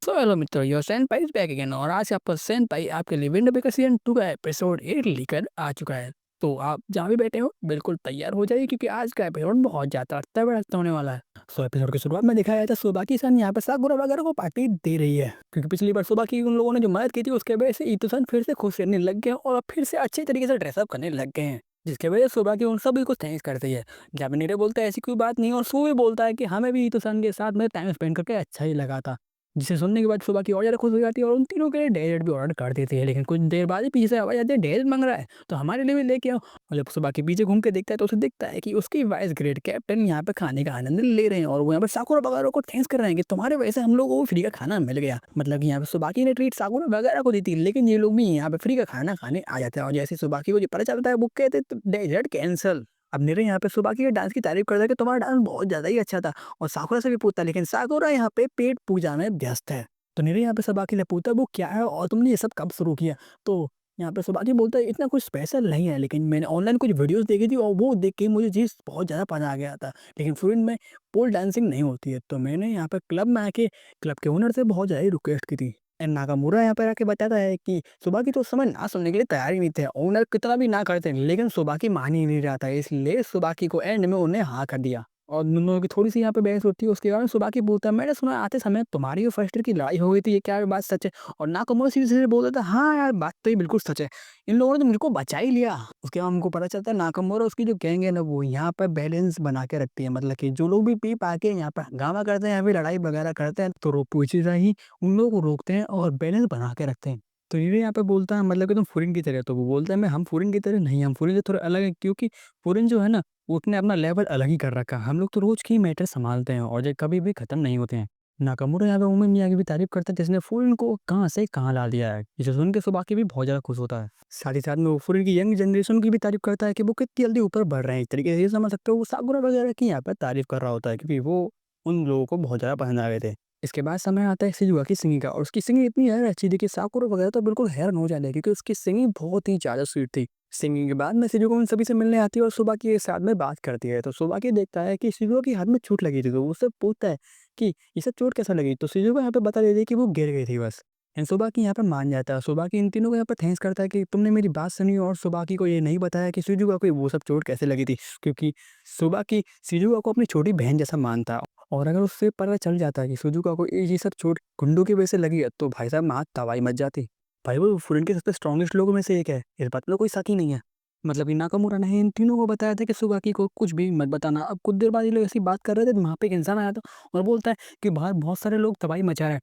So hello मित्रों, your सेनपाई is back again और आज आपका सेनपाई आपके लिए विंड ब्रेकर सीजन 2 का एपिसोड 8 लेकर आ चुका है। तो आप जहाँ भी बैठे हो बिल्कुल तैयार हो जाइए क्योंकि आज का एपिसोड बहुत ज़्यादा तगड़ा होने वाला है। सो एपिसोड की शुरुआत में दिखाया था सुबाकी सन यहाँ पे साकुरा वगैरह को पार्टी दे रही है क्योंकि पिछली बार सुबाकी उन लोगों ने जो मदद की थी उसके वजह से ईतो सन फिर से खुश रहने लग गए और अब फिर से अच्छे तरीके से ड्रेसअप करने लग गए हैं, जिसके वजह से सुबाकी उन सभी को थैंक्स करती है। जहाँ पे नीरे बोलता है ऐसी कोई बात नहीं और सू भी बोलता है कि हमें भी ईतो सन के साथ में टाइम स्पेंड करके अच्छा ही लगा था, जिसे सुनने के बाद सुबह की और ज़्यादा खुश हो जाती है और उन तीनों के लिए डेज़र्ट भी ऑर्डर कर देती है। लेकिन कुछ देर बाद ही पीछे से आवाज़ आती है, डेज़र्ट माँग रहा है तो हमारे लिए भी लेके आओ। और जब सुबह के पीछे घूम के देखता है तो उसे दिखता है कि उसकी वाइस ग्रेड कैप्टन यहाँ पे खाने का आनंद ले रहे हैं और वो यहाँ पे साकुरा वगैरह को थैंक्स कर रहे हैं कि तुम्हारे वजह से हम लोगों को फ्री का खाना मिल गया। मतलब कि यहाँ पे सुबाकी ने ट्रीट साकुरा वगैरह को दी थी, लेकिन ये लोग भी यहाँ पे फ्री का खाना खाने आ जाते हैं और जैसे सुबाकी को जो पता चलता है वो कहते हैं तो डेज़र्ट कैंसल। अब नीरे यहाँ पे सुबाकी के डांस की तारीफ करता है कि तुम्हारा डांस बहुत ज़्यादा ही अच्छा था और साकुरा से भी पूछता है, लेकिन साकुरा यहाँ पे पेट पूजा में व्यस्त है। तो नीरे यहाँ पे सबाकी ने पूछा वो क्या है और तुमने ये सब कब शुरू किया? तो यहाँ पे सबाकी बोलता है इतना कुछ स्पेशल नहीं है, लेकिन मैंने ऑनलाइन कुछ वीडियोस देखी थी और वो देख के मुझे चीज़ बहुत ज़्यादा पसंद आ गया था। लेकिन फॉरेन में पोल डांसिंग नहीं होती है तो मैंने यहाँ पे क्लब में आके क्लब के ओनर से बहुत ज़्यादा रिक्वेस्ट की थी। एंड नाकामुरा यहाँ पे आके बताता है कि सुबाकी तो उस समय ना सुनने के लिए तैयार ही नहीं थे। ओनर कितना भी ना करते लेकिन सुबाकी मान ही नहीं रहा था, इसलिए सुबाकी को एंड में उन्हें हाँ कर दिया। और उन दोनों की थोड़ी-सी यहाँ पे बहस होती है, उसके बाद सुबाकी बोलता है, "मैंने सुना आते समय तुम्हारी और फर्स्ट ईयर की लड़ाई हो गई थी, ये क्या बात सच है?" और नाकामुरा सीधे-सीधे बोल देता है, "हाँ यार, बात तो ये बिल्कुल सच है। इन लोगों ने तो मुझको बचा ही लिया।" उसके बाद हमको पता चलता है नाकामुरा उसकी जो गैंग है ना, वो यहाँ पे बैलेंस बना के रखती है। मतलब कि जो लोग भी पी-पा के यहाँ पे हंगामा करते हैं या फिर लड़ाई वगैरह करते हैं, तो रोपुची ही उन लोगों को रोकते हैं और बैलेंस बना के रखते हैं। तो ये यहाँ पे बोलता है मतलब कि तुम फॉरेन की तरह हो, तो वो बोलता है मैं हम फॉरेन की तरह नहीं, हम फॉरेन से थोड़ा अलग है क्योंकि फॉरेन जो है ना उसने अपना लेवल अलग ही कर रखा है। हम लोग तो रोज़ के ही मैटर सँभालते हैं और ये कभी भी ख़त्म नहीं होते हैं। नाकामुरा यहाँ पे उमिया मियाँ की भी तारीफ़ करता है जिसने फॉरेन को कहाँ से कहाँ ला दिया है। इसे सुन के सुबाकी भी बहुत ज़्यादा खुश होता है। साथ ही साथ में वो फॉरेन की यंग जनरेशन की भी तारीफ़ करता है कि वो कितनी जल्दी ऊपर बढ़ रहे हैं। इस तरीके से ये समझ सकते हो वो साकुरा वगैरह की यहाँ पे तारीफ़ कर रहा होता है क्योंकि वो उन लोगों को बहुत ज़्यादा पसंद आ गए थे। इसके बाद समय आता है शिज़ुका की सिंगिंग का और उसकी सिंगिंग इतनी ज़्यादा अच्छी थी कि साकुरा वगैरह तो बिल्कुल हैरान हो जाते हैं क्योंकि उसकी सिंगिंग बहुत ही ज़्यादा स्वीट थी। सिंगिंग के बाद में शिज़ुका उन सभी से मिलने आती है और सुबाकी के साथ में बात करती है। तो सुबाकी देखता है कि शिज़ुका के हाथ में चोट लगी थी, तो वो उससे पूछता है कि ये सब चोट कैसे लगी? तो शिज़ुका यहाँ पे बता देती है कि वो गिर गई थी बस। एंड सुबाकी यहाँ पे मान जाता है। सुबाकी इन तीनों को यहाँ पे थैंक्स करता है कि तुमने मेरी बात सुनी और सुबाकी को ये नहीं बताया कि शिज़ुका को वो सब चोट कैसे लगी थी। क्योंकि सुबाकी शिज़ुका को अपनी छोटी बहन जैसा मानता है और अगर उससे पता चल जाता है कि शिज़ुका को ये सब चोट गुंडों की वजह से लगी है, तो भाई साहब वहाँ तबाही मच जाती। भाई वो फॉरेन के सबसे स्ट्रॉन्गेस्ट लोगों में से एक है, इस बात में कोई शक ही नहीं है। मतलब कि नाकामुरा ने इन तीनों को बताया था कि सुगाकी को कुछ भी मत बताना। अब कुछ देर बाद ये लोग ऐसी बात कर रहे थे, तो वहाँ पे एक इंसान आया था और बोलता है कि बाहर बहुत सारे लोग तबाही मचा रहे हैं।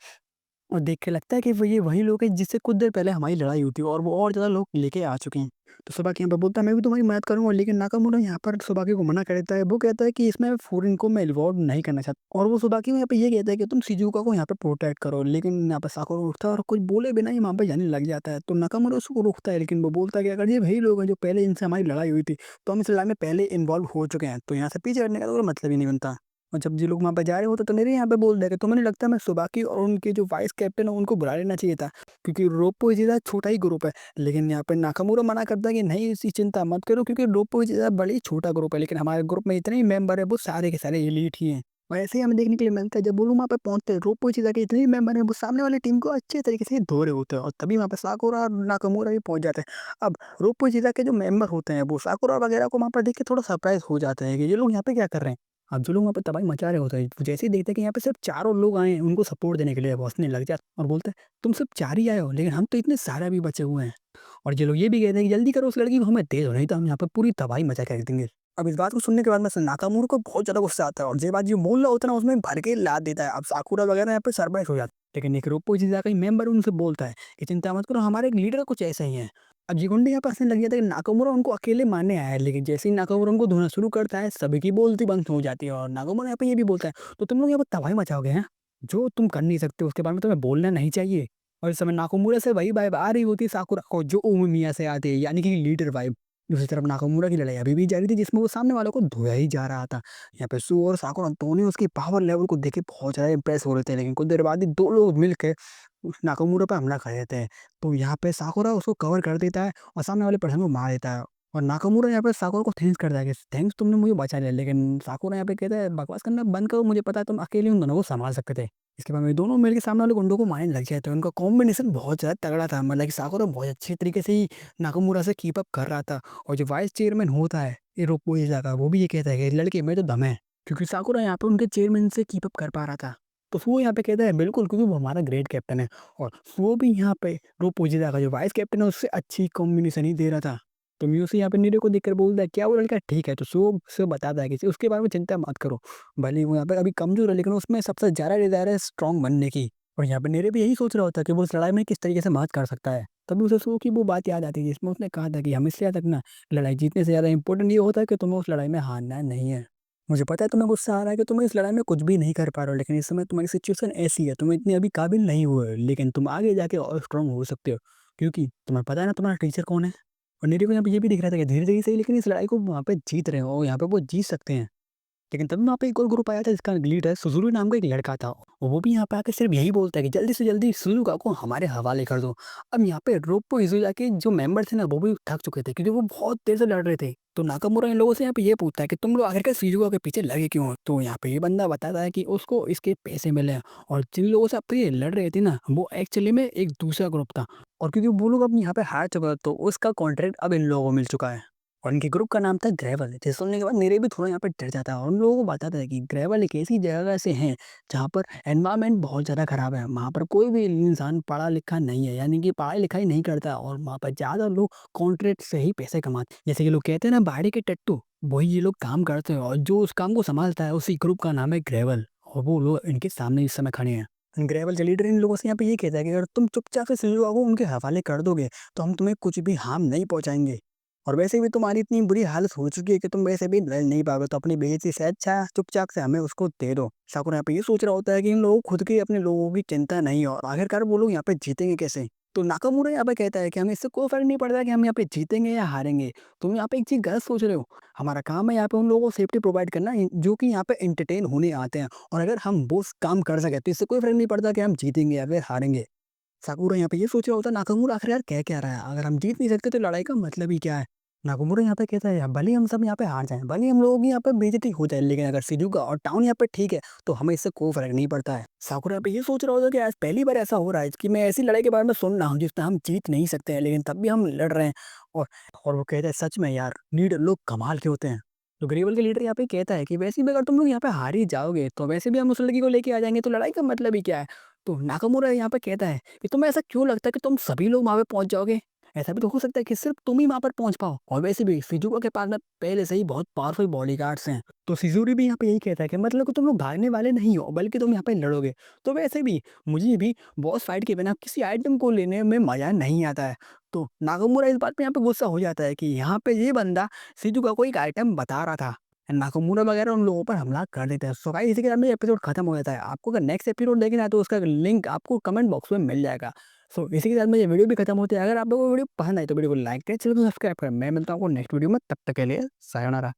और देख के लगता है कि वो ये वही लोग हैं जिससे कुछ देर पहले हमारी लड़ाई हुई थी और वो और ज़्यादा लोग लेके आ चुके हैं। तो सुबाकी यहाँ पे बोलता है मैं भी तुम्हारी मदद करूँगा, लेकिन नाकामुरा यहाँ पर सुबाकी को मना कर देता है। वो कहता है कि इसमें फॉरेन को मैं इन्वॉल्व नहीं करना चाहता और वो सुबाकी को यहाँ पे ये कहता है कि तुम शिज़ुका को यहाँ पे प्रोटेक्ट करो। लेकिन यहाँ पे साकुरा उठता है और कुछ बोले बिना ही वहाँ पे जाने लग जाता है। तो नाकामुरा उसको रोकता है, लेकिन वो बोलता है कि अगर ये वही लोग हैं जो पहले इनसे हमारी लड़ाई हुई थी, तो हम इस लड़ाई में पहले इन्वॉल्व हो चुके हैं, तो यहाँ से पीछे हटने का तो कोई मतलब ही नहीं बनता। और जब ये लोग वहाँ पे जा रहे होते तो मेरे यहाँ पे बोल दिया कि तुम्हें नहीं लगता मैं सुबाकी और उनके जो वाइस कैप्टन है उनको बुला लेना चाहिए था, क्योंकि रोपो जैसा छोटा ही ग्रुप है। लेकिन यहाँ पे नाकामुरा मना करता है कि नहीं इसकी चिंता मत करो क्योंकि रोपो जैसा बड़ी ही छोटा ग्रुप है, लेकिन हमारे ग्रुप में इतने ही मेंबर है वो सारे के सारे एलीट ही हैं। और ऐसे ही हमें देखने के लिए मिलता है जब वो लोग वहाँ पे पहुंचते हैं रोपो जैसा के इतने ही मेंबर हैं वो सामने वाली टीम को अच्छे तरीके से धो रहे होते हैं और तभी वहाँ पे साकुरा और नाकामुरा भी पहुंच जाते हैं। अब रोपो जैसा के जो मेंबर होते हैं वो साकुरा वगैरह को वहाँ पर देख के थोड़ा सरप्राइज हो जाते हैं कि ये लोग यहाँ पे क्या कर रहे हैं। अब जो लोग वहाँ पे तबाही मचा रहे होते हैं, वो जैसे ही देखते हैं कि यहाँ पे सिर्फ चारों लोग आए हैं उनको सपोर्ट देने के लिए, वो हँसने लग जाते हैं और बोलते हैं, "तुम सिर्फ 4 ही आए हो, लेकिन हम तो इतने सारे भी बचे हुए हैं।" और ये लोग ये भी कहते हैं कि, "जल्दी करो उस लड़की को हमें दे दो, नहीं तो हम यहाँ पे पूरी तबाही मचा के रख देंगे।" अब इस बात को सुनने के बाद में नाकामुरा को बहुत ज़्यादा गुस्सा आता है और ये बात जो बोल रहा होता है ना उसमें भर के लाद देता है। अब साकुरा वगैरह यहाँ पे सरप्राइज़ हो जाता है। लेकिन एक रोप्पो जिज़ा का ही मेंबर उनसे बोलता है कि, "चिंता मत करो, हमारे एक लीडर कुछ ऐसे ही हैं।" अब जिगुंडे यहाँ पे हँसने लग जाता है कि नाकामुरा उनको अकेले मारने आया है, लेकिन जैसे ही नाकामुरा उनको धोना शुरू करता है, सभी की बोलती बंद हो जाती है और नाकामुरा यहाँ पे ये भी बोलता है, "तो तुम लोग यहाँ पे तबाही मचाओगे हैं? जो तुम कर नहीं सकते उसके बारे में तुम्हें बोलना नहीं चाहिए।" और इस समय नाकामुरा से वही वाइब आ रही होती है साकुरा को जो उमिया से आती है, यानी कि लीडर वाइब। दूसरी तरफ नाकामुरा की लड़ाई अभी भी जारी थी जिसमें वो सामने वालों को धोया ही जा रहा था। यहाँ पे सू और साकुरा दोनों उसकी पावर लेवल को देख के बहुत ज़्यादा इम्प्रेस हो रहे थे, लेकिन कुछ देर बाद ही 2 लोग मिल के उस नाकामुरा पे हमला कर देते हैं। तो यहाँ पे साकुरा उसको कवर कर देता है और सामने वाले पर्सन को मार देता है। और नाकामुरा यहाँ पे साकुरा को थैंक्स करता है कि थैंक्स तुमने मुझे बचा लिया, लेकिन साकुरा यहाँ पे कहता है बकवास करना बंद करो, मुझे पता है तुम अकेले उन दोनों को सँभाल सकते थे। इसके बाद में दोनों मिल के सामने वाले गुंडों को मारने लग जाते हैं। उनका कॉम्बिनेशन बहुत ज़्यादा तगड़ा था, मतलब कि साकुरा बहुत अच्छे तरीके से ही नाकामुरा से कीप अप कर रहा था। और जो वाइस चेयरमैन होता है इरोक्को इज़ा का, वो भी ये कहता है कि लड़के में तो दम है, क्योंकि साकुरा यहाँ पे उनके चेयरमैन से कीप अप कर पा रहा था। तो वो यहाँ पे कहता है बिल्कुल, क्योंकि वो हमारा ग्रेट कैप्टन है। और वो भी यहाँ पे रोपोजिदा का जो वाइस कैप्टन है उससे अच्छी कॉम्बिनेशन ही दे रहा था। तो म्यूसी यहाँ पे नीरो को देखकर बोलता है क्या वो लड़का ठीक है, तो सो बताता है कि उसके बारे में चिंता मत करो, भले ही वो यहाँ पे अभी कमजोर है लेकिन उसमें सबसे ज़्यादा डिज़ायर है स्ट्रॉन्ग बनने की। और यहाँ पे नीरे भी यही सोच रहा होता है कि वो उस लड़ाई में किस तरीके से मदद कर सकता है। तभी उसे सो की वो बात याद आती है जिसमें उसने कहा था कि हमेशा तक ना लड़ाई जीतने से ज़्यादा इंपॉर्टेंट ये होता है कि तुम्हें उस लड़ाई में हारना नहीं है। मुझे पता है तुम्हें गुस्सा आ रहा है कि तुम इस लड़ाई में कुछ भी नहीं कर पा रहे हो, लेकिन इस समय तुम्हारी सिचुएशन ऐसी है, तुम इतने अभी काबिल नहीं हुए हो, लेकिन तुम आगे जाके और स्ट्रांग हो सकते हो, क्योंकि तुम्हें पता है ना तुम्हारा टीचर कौन है। और नीरू को यहाँ पे ये भी दिख रहा था कि धीरे-धीरे सही लेकिन इस लड़ाई को वहाँ पे जीत रहे हो और यहाँ पे वो जीत सकते हैं। लेकिन तभी वहाँ पे एक और ग्रुप आया था जिसका लीडर सुज़ुरु नाम का एक लड़का था। और वो भी यहाँ पे आके सिर्फ यही बोलता है कि जल्दी से जल्दी सुज़ुका को हमारे हवाले कर दो। अब यहाँ पे रोप्पो इज़ुया के जो मेंबर थे ना वो भी थक चुके थे क्योंकि वो बहुत देर से लड़ रहे थे। तो नाकामुरा इन लोगों से यहाँ पे ये पूछता है कि तुम लोग आखिरकार शिज़ुका के पीछे लगे क्यों हो? तो यहाँ पे ये बंदा बताता है कि उसको इसके पैसे मिले हैं। और जिन लोगों से अब ये लड़ रहे थे ना वो एक्चुअली में एक दूसरा ग्रुप था। और क्योंकि वो लोग अब यहाँ पे हार चुका है तो उसका कॉन्ट्रैक्ट अब इन लोगों को मिल चुका है। और इनके ग्रुप का नाम था ग्रेवल। जिसे सुनने के बाद मेरे भी थोड़ा यहाँ पे डर जाता है और उन लोगों को बताता है कि ग्रेवल एक ऐसी जगह से है जहाँ पर एनवायरनमेंट बहुत ज़्यादा खराब है। वहाँ पर कोई भी इंसान पढ़ा लिखा नहीं है, यानी कि पढ़ाई लिखाई नहीं करता, और वहाँ पर ज़्यादा लोग कॉन्ट्रैक्ट से ही पैसे कमाते हैं। जैसे कि लोग कहते हैं ना बाड़ी के टट्टू, वही ये लोग काम करते हैं। और जो उस काम को संभालता है उसी ग्रुप का नाम है ग्रेवल। और वो लोग इनके सामने इस समय खड़े हैं। ग्रेवल के लीडर इन लोगों से यहाँ पे ये कहता है कि अगर तुम चुपचाप से शिजुका को उनके हवाले कर दोगे तो हम तुम्हें कुछ भी हार्म नहीं पहुंचाएंगे। और वैसे भी तुम्हारी इतनी बुरी हालत हो चुकी है कि तुम वैसे भी लड़ नहीं पाओगे, तो अपनी बेइज्जती से अच्छा चुपचाप से हमें उसको दे दो। साकुरा यहाँ पे ये सोच रहा होता है कि इन लोगों को खुद की अपने लोगों की चिंता नहीं है और आखिरकार वो लोग यहाँ पे जीतेंगे कैसे। तो नाकामुरा यहाँ पे कहता है कि हमें इससे कोई फर्क नहीं पड़ता कि हम यहाँ पे जीतेंगे या हारेंगे। तुम यहाँ पे एक चीज गलत सोच रहे हो। हमारा काम है यहाँ पे उन लोगों को सेफ्टी प्रोवाइड करना जो कि यहाँ पे एंटरटेन होने आते हैं। और अगर हम वो काम कर सके तो इससे कोई फर्क नहीं पड़ता कि हम जीतेंगे या फिर हारेंगे। साकुरा यहाँ पे ये सोच रहा होता है नाकामुरा आखिर यार कह क्या रहा है, अगर हम जीत नहीं सकते तो लड़ाई का मतलब ही क्या है। नाकामुरा यहाँ पे कहता है यार भले ही हम सब यहाँ पे हार जाएं, भले ही हम लोगों की यहाँ पे बेइज्जती हो जाए, लेकिन अगर शिजुका और टाउन यहाँ पे ठीक है तो हमें इससे कोई फर्क नहीं पड़ता है। साकुरा यहाँ पे ये सोच रहा होता है कि आज पहली बार ऐसा हो रहा है कि मैं ऐसी लड़ाई के बारे में सुन रहा हूँ जिसमें हम जीत नहीं सकते हैं लेकिन तब भी हम लड़ रहे हैं। और और वो कहता है सच में यार लीडर लोग कमाल के होते हैं। तो ग्रेवल के लीडर यहाँ पे कहता है कि वैसे भी अगर तुम लोग यहाँ पे हार ही जाओगे तो वैसे भी हम उस लड़की को लेके आ जाएंगे, तो लड़ाई का मतलब ही क्या है। तो नाकामुरा यहाँ पे कहता है कि तुम्हें ऐसा क्यों लगता है कि तुम सभी लोग वहाँ पे पहुँच जाओगे? ऐसा भी तो हो सकता है कि सिर्फ तुम ही वहाँ पर पहुँच पाओ, और वैसे भी शिज़ुका के पास में पहले से ही बहुत पावरफुल बॉडीगार्ड्स हैं। तो शिज़ुरी भी यहाँ पे यही कहता है कि मतलब कि तुम लोग भागने वाले नहीं हो बल्कि तुम यहाँ पे लड़ोगे। तो वैसे भी मुझे भी बॉस फाइट के बिना किसी आइटम को लेने में मज़ा नहीं आता है। तो नाकामुरा इस बात पे यहाँ पे गुस्सा हो जाता है कि यहाँ पे ये बंदा शिज़ुका को एक आइटम बता रहा था। नाकामुरा वगैरह उन लोगों पर हमला कर देता है। सो गाइस इसी के साथ में एपिसोड खत्म हो जाता है। आपको अगर नेक्स्ट एपिसोड देखना है तो उसका लिंक आपको कमेंट बॉक्स में मिल जाएगा। सो इसी के साथ में ये वीडियो भी खत्म होती है। अगर आप लोगों को वीडियो पसंद आई तो वीडियो को लाइक करें, चैनल को सब्सक्राइब करें। मैं मिलता हूँ आपको नेक्स्ट वीडियो में, तब तक के लिए सायोनारा।